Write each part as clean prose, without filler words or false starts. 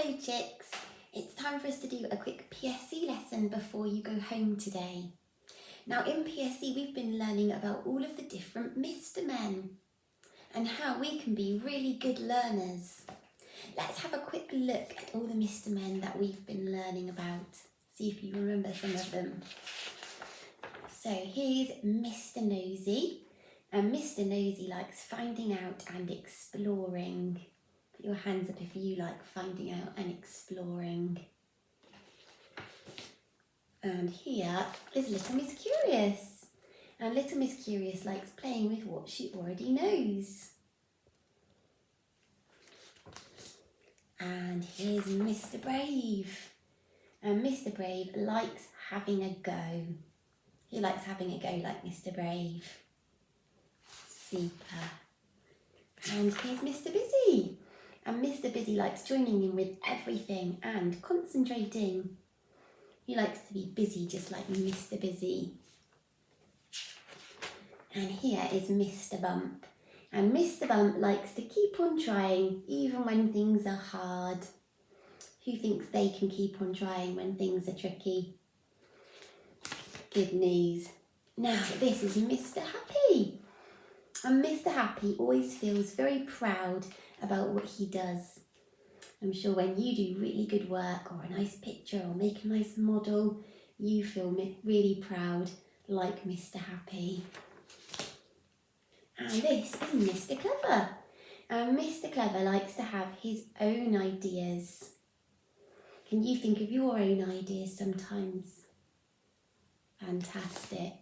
Hello chicks, it's time for us to do a quick PSE lesson before you go home today. Now in PSE we've been learning about all of the different Mr. Men and how we can be really good learners. Let's have a quick look at all the Mr. Men that we've been learning about. See if you remember some of them. So here's Mr. Nosy, and Mr. Nosy likes finding out and exploring. Put your hands up if you like finding out and exploring. And here is Little Miss Curious. And Little Miss Curious likes playing with what she already knows. And here's Mr. Brave. And Mr. Brave likes having a go. He likes having a go like Mr. Brave. Super. And here's Mr. Busy. And Mr. Busy likes joining in with everything and concentrating. He likes to be busy just like Mr. Busy. And here is Mr. Bump. And Mr. Bump likes to keep on trying even when things are hard. Who thinks they can keep on trying when things are tricky? Good news. Now this is Mr. Happy. And Mr. Happy always feels very proud about what he does. I'm sure when you do really good work or a nice picture or make a nice model, you feel really proud like Mr. Happy. And this is Mr. Clever. And Mr. Clever likes to have his own ideas. Can you think of your own ideas sometimes? Fantastic.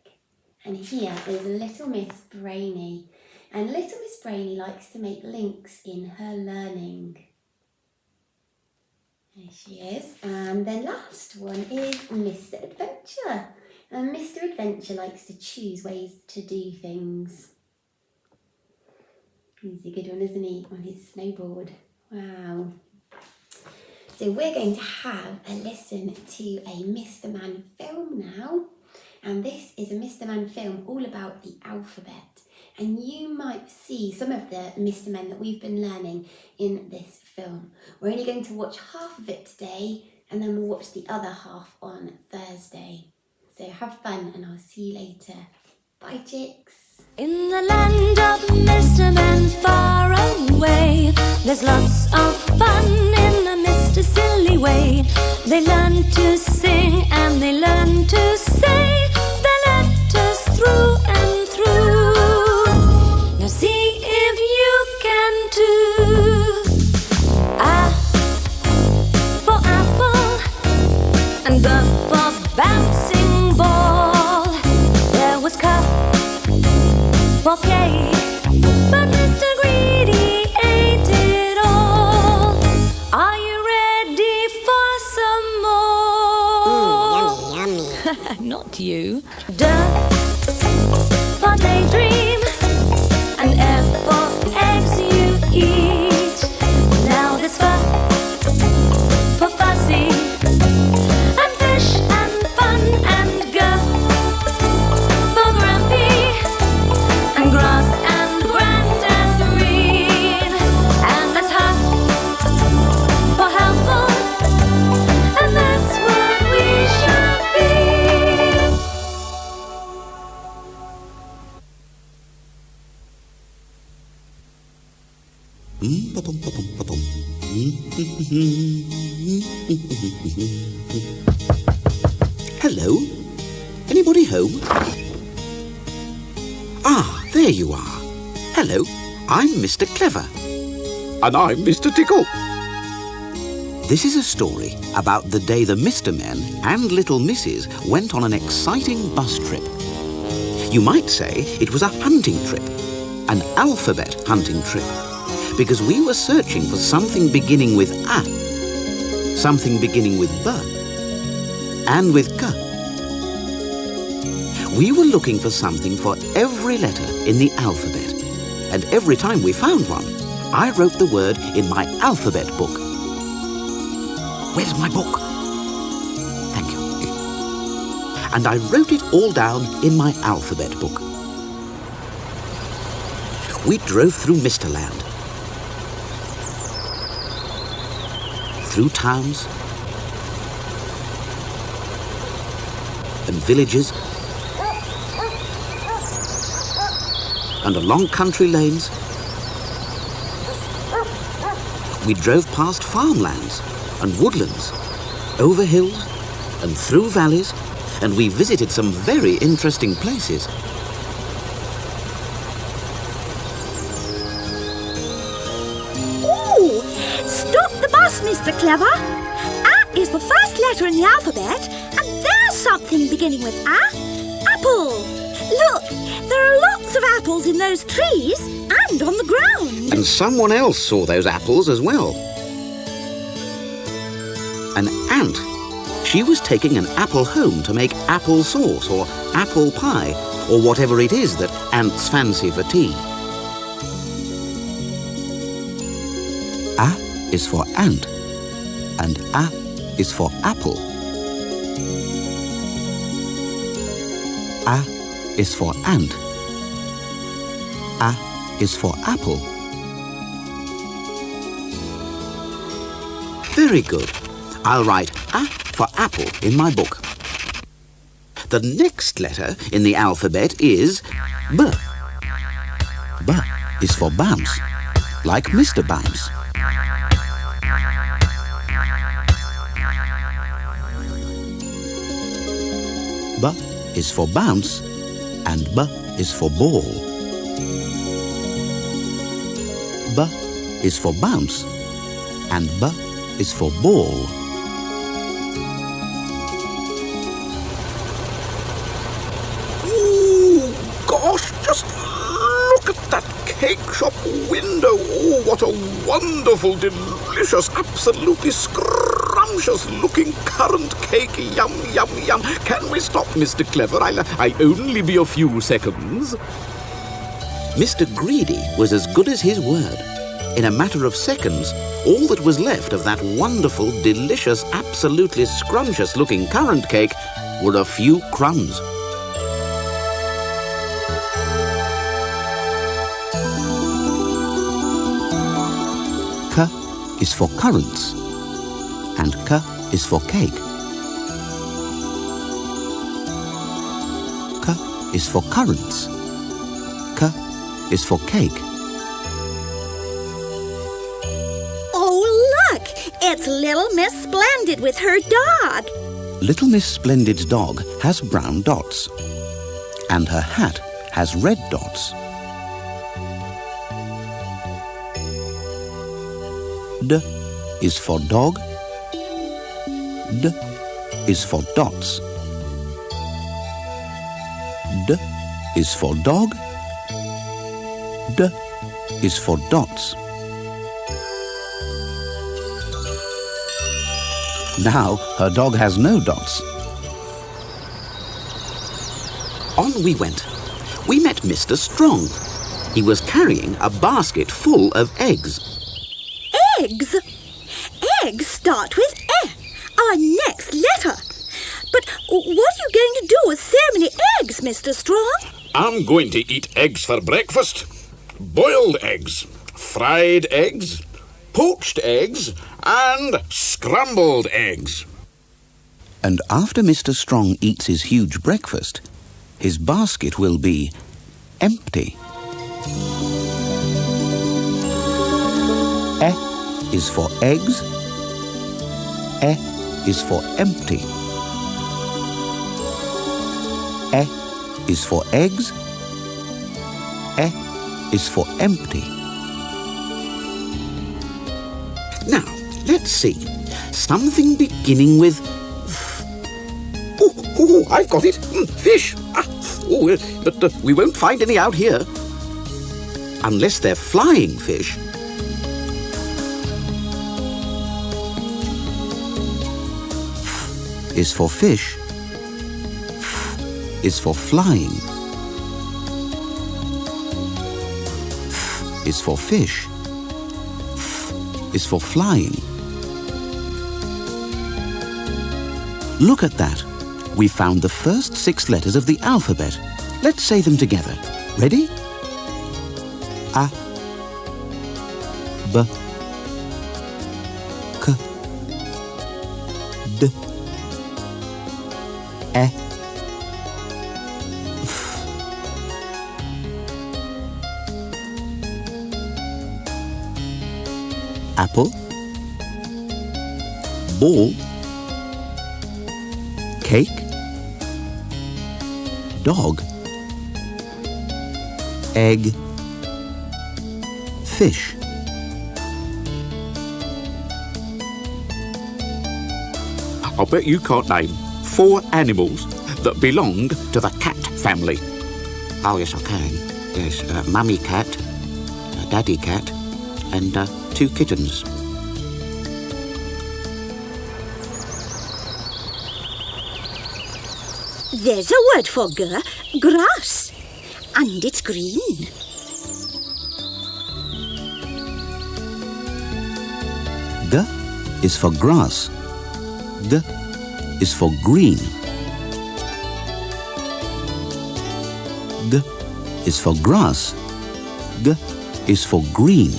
And here is Little Miss Brainy. And Little Miss Brainy likes to make links in her learning. There she is. And then last one is Mr. Adventure. And Mr. Adventure likes to choose ways to do things. He's a good one, isn't he? On his snowboard. Wow. So we're going to have a listen to a Mr. Man film now. And this is a Mr. Man film all about the alphabet. And you might see some of the Mr. Men that we've been learning in this film. We're only going to watch half of it today, and then we'll watch the other half on Thursday. So have fun, and I'll see you later. Bye, chicks. In the land of Mr. Men far away, there's lots of fun in a Mr. Silly way. They learn to sing and they learn to say the letters through and through. Now see if you can too. A for apple and B for bouncing ball. There was cup for cake, but Mr. Greedy ate it all. Are you ready for some more? Yummy, yummy. Not you. D for daydream, and F for eggs you eat. Now this for fussy, and fish and fun, and G for grumpy, and grass and grand and green. And that's H for helpful, and that's what we should be. Hello? Anybody home? Ah, there you are. Hello, I'm Mr. Clever. And I'm Mr. Tickle. This is a story about the day the Mr. Men and Little Misses went on an exciting bus trip. You might say it was a hunting trip, an alphabet hunting trip, because we were searching for something beginning with A, something beginning with B, and with K. We were looking for something for every letter in the alphabet, and every time we found one, I wrote the word in my alphabet book. Where's my book? Thank you. And I wrote it all down in my alphabet book. We drove through Mr. Land, through towns and villages and along country lanes. We drove past farmlands and woodlands, over hills and through valleys, and we visited some very interesting places. Ooh! Stop the bus, Mr. Clever. A is the first letter in the alphabet, and there's something beginning with A. Apple! Look, there are lots of apples in those trees and on the ground. And someone else saw those apples as well. An ant. She was taking an apple home to make apple sauce or apple pie or whatever it is that ants fancy for tea. A is for ant and A is for apple. A is for ant. A is for apple. Very good. I'll write A for apple in my book. The next letter in the alphabet is B. B is for bounce, like Mr. Bounce. B is for bounce and B is for ball. B is for bounce and B is for ball. Gosh, just look at that cake shop window. Oh, what a wonderful, delicious, absolutely scrumptious looking currant cake. Yum, yum, yum. Can we stop, Mr. Clever? I'll only be a few seconds. Mr. Greedy was as good as his word. In a matter of seconds, all that was left of that wonderful, delicious, absolutely scrumptious looking currant cake were a few crumbs. K is for currants and K is for cake. K is for currants. K is for cake. Oh, look! It's Little Miss Splendid with her dog. Little Miss Splendid's dog has brown dots and her hat has red dots. D is for dog. D is for dots. D is for dog. D is for dots. Now her dog has no dots. On we went. We met Mr. Strong. He was carrying a basket full of eggs. Eggs? Eggs start with E, our next letter. But what are you going to do with so many eggs, Mr. Strong? I'm going to eat eggs for breakfast. Boiled eggs, fried eggs, poached eggs, and scrambled eggs. And after Mr. Strong eats his huge breakfast, his basket will be empty. E is for eggs. E is for empty. E is for eggs. E is for empty. Now, let's see. Something beginning with F. Oh, I've got it. Fish. But we won't find any out here. Unless they're flying fish. F is for fish. F is for flying. F is for fish. F is for flying. Look at that. We found the first 6 letters of the alphabet. Let's say them together. Ready? A, B, K, D, E, F. Apple, ball, cake, dog, egg, fish. I'll bet you can't name 4 animals that belonged to the cat family. Oh, yes, I can. Yes, mummy cat, daddy cat, and 2 kittens. There's a word for grass. And it's green. G is for grass. G is for green. G is for grass. G is for green.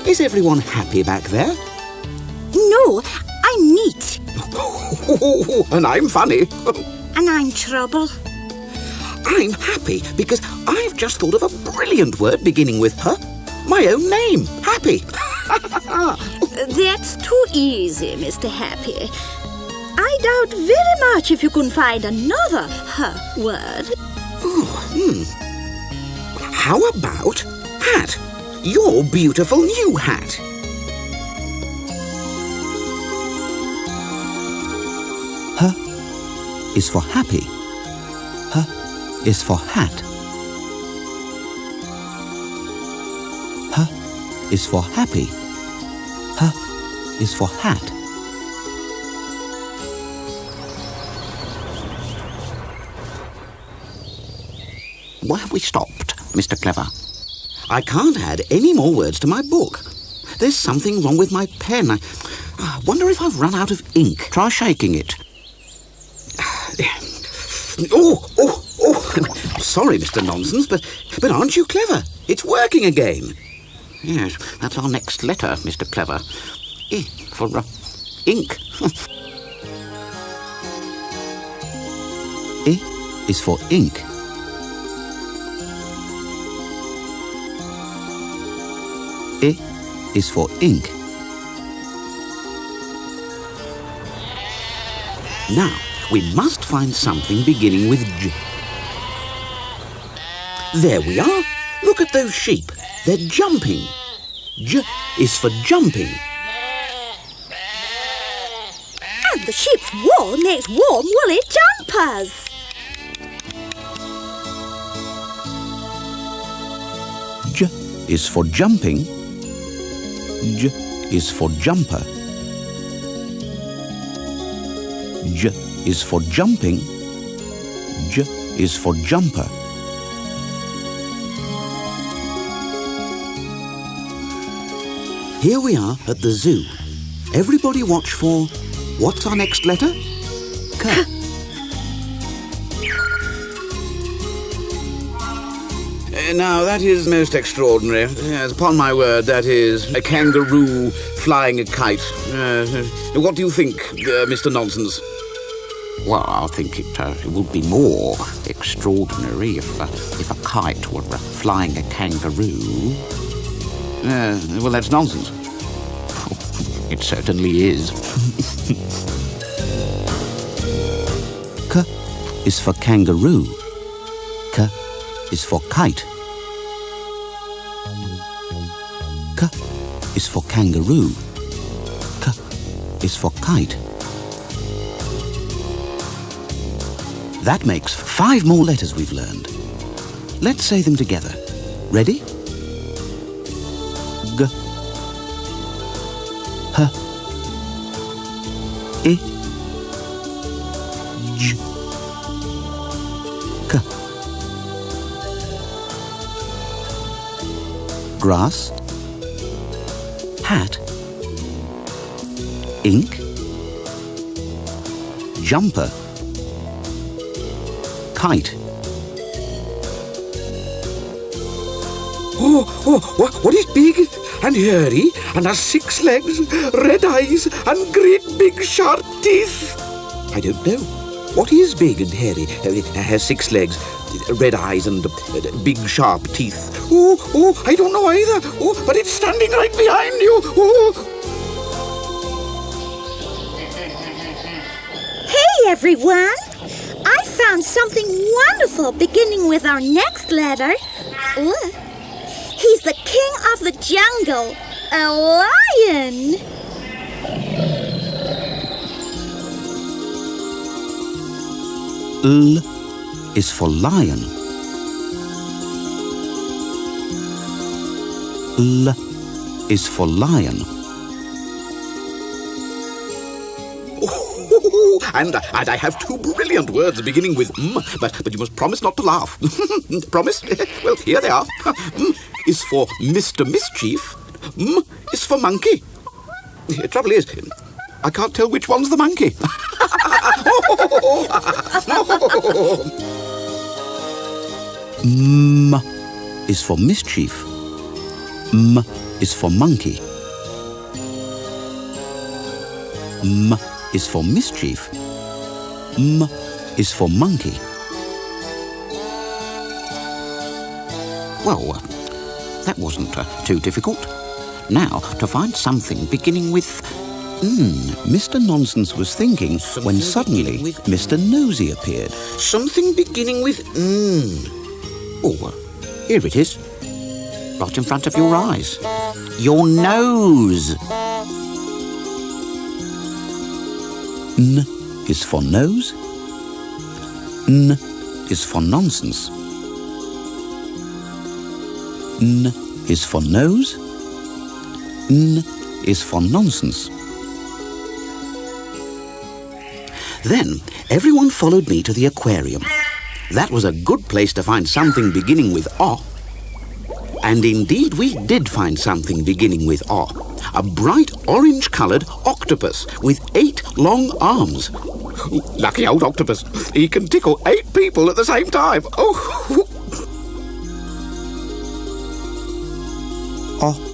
Is everyone happy back there? No, I'm neat. And I'm funny. And I'm trouble. I'm happy because I've just thought of a brilliant word beginning with her. My own name, Happy. That's too easy, Mr. Happy. I doubt very much if you can find another word. How about hat? Your beautiful new hat. H is for happy. H is for hat. H is for happy. H is for hat. Why have we stopped, Mr. Clever? I can't add any more words to my book. There's something wrong with my pen. I wonder if I've run out of ink. Try shaking it. Oh! Sorry, Mr. Nonsense, but aren't you clever? It's working again. Yes, that's our next letter, Mr. Clever. E for ink. E is for ink. E is for ink. Now, we must find something beginning with J. There we are. Look at those sheep. They're jumping. J is for jumping. And the sheep's wool makes warm woolly jumpers. J is for jumping. J is for jumper. J is for jumping. J is for jumper. Here we are at the zoo. Everybody watch for... What's our next letter? K. Now, that is most extraordinary. Yes, upon my word, that is a kangaroo flying a kite. What do you think, Mr. Nonsense? Well, I think it would be more extraordinary if a kite were flying a kangaroo. Well, that's nonsense. It certainly is. K is for kangaroo. K is for kite. K is for kangaroo. K is for kite. That makes 5 more letters we've learned. Let's say them together. Ready? G, H, I, J, K. Grass, hat, ink, jumper, kite, What is big and hairy and has 6 legs, red eyes and great big sharp teeth? I don't know. What is big and hairy, has 6 legs, red eyes and big sharp teeth? I don't know either. But it's standing right behind you. Hey, everyone! I found something wonderful beginning with our next letter. He's the king of the jungle, a lion. L is for lion. L is for lion. And I have 2 brilliant words beginning with M, but you must promise not to laugh. Promise? Well, here they are. M is for Mr. Mischief. M is for monkey. The trouble is, I can't tell which one's the monkey. M is for mischief. M is for monkey. M is for mischief. M is for monkey. Well, that wasn't too difficult. Now, to find something beginning with Mr. Nonsense was thinking when suddenly Mr. Nosy appeared. Something beginning with Oh, here it is. Right in front of your eyes. Your nose. N is for nose. N is for nonsense. N is for nose. N is for nonsense. Then everyone followed me to the aquarium. That was a good place to find something beginning with O. And indeed we did find something beginning with O. A bright orange-coloured octopus with 8 long arms. Lucky old octopus. He can tickle 8 people at the same time. Oh.